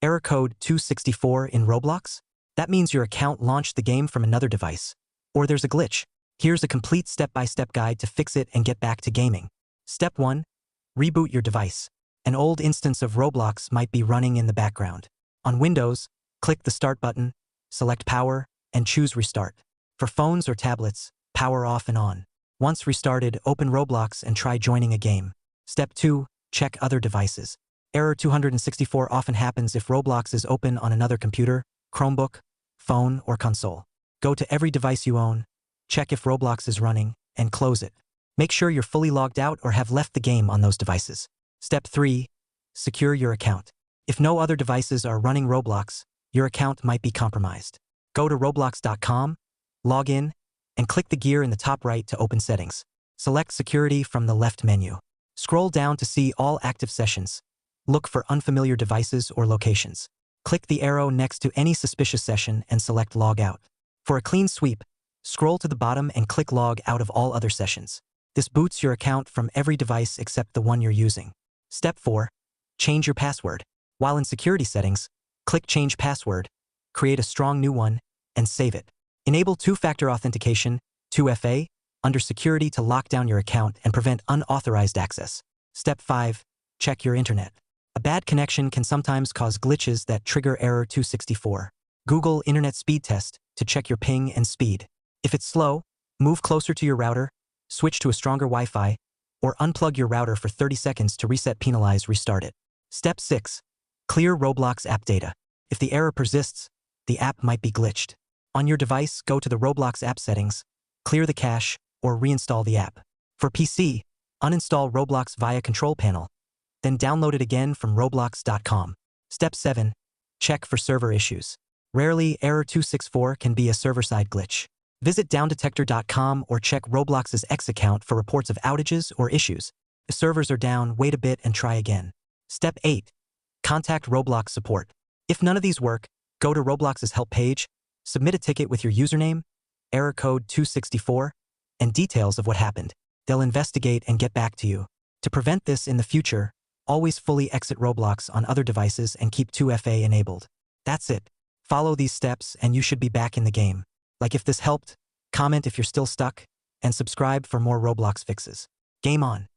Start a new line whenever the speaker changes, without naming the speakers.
Error code 264 in Roblox? That means your account launched the game from another device. Or there's a glitch. Here's a complete step-by-step guide to fix it and get back to gaming. Step 1. Reboot your device. An old instance of Roblox might be running in the background. On Windows, click the Start button, select Power, and choose Restart. For phones or tablets, power off and on. Once restarted, open Roblox and try joining a game. Step 2. Check other devices. Error 264 often happens if Roblox is open on another computer, Chromebook, phone, or console. Go to every device you own, check if Roblox is running, and close it. Make sure you're fully logged out or have left the game on those devices. Step 3. Secure your account. If no other devices are running Roblox, your account might be compromised. Go to roblox.com, log in, and click the gear in the top right to open settings. Select Security from the left menu. Scroll down to see all active sessions. Look for unfamiliar devices or locations. Click the arrow next to any suspicious session and select Log Out. For a clean sweep, scroll to the bottom and click Log Out of all other sessions. This boots your account from every device except the one you're using. Step 4. Change your password. While in security settings, click Change Password, create a strong new one, and save it. Enable two-factor authentication, 2FA, under Security to lock down your account and prevent unauthorized access. Step 5. Check your internet. A bad connection can sometimes cause glitches that trigger Error 264. Google Internet Speed Test to check your ping and speed. If it's slow, move closer to your router, switch to a stronger Wi-Fi, or unplug your router for 30 seconds to reset, penalize, restart it. Step 6. Clear Roblox app data. If the error persists, the app might be glitched. On your device, go to the Roblox app settings, clear the cache, or reinstall the app. For PC, uninstall Roblox via Control Panel, then download it again from roblox.com. Step 7. Check for server issues. Rarely, Error 264 can be a server-side glitch. Visit downdetector.com or check Roblox's X account for reports of outages or issues. If servers are down, wait a bit and try again. Step 8. Contact Roblox support. If none of these work, go to Roblox's help page, submit a ticket with your username, error code 264, and details of what happened. They'll investigate and get back to you. To prevent this in the future, always fully exit Roblox on other devices and keep 2FA enabled. That's it. Follow these steps and you should be back in the game. Like if this helped, comment if you're still stuck, and subscribe for more Roblox fixes. Game on.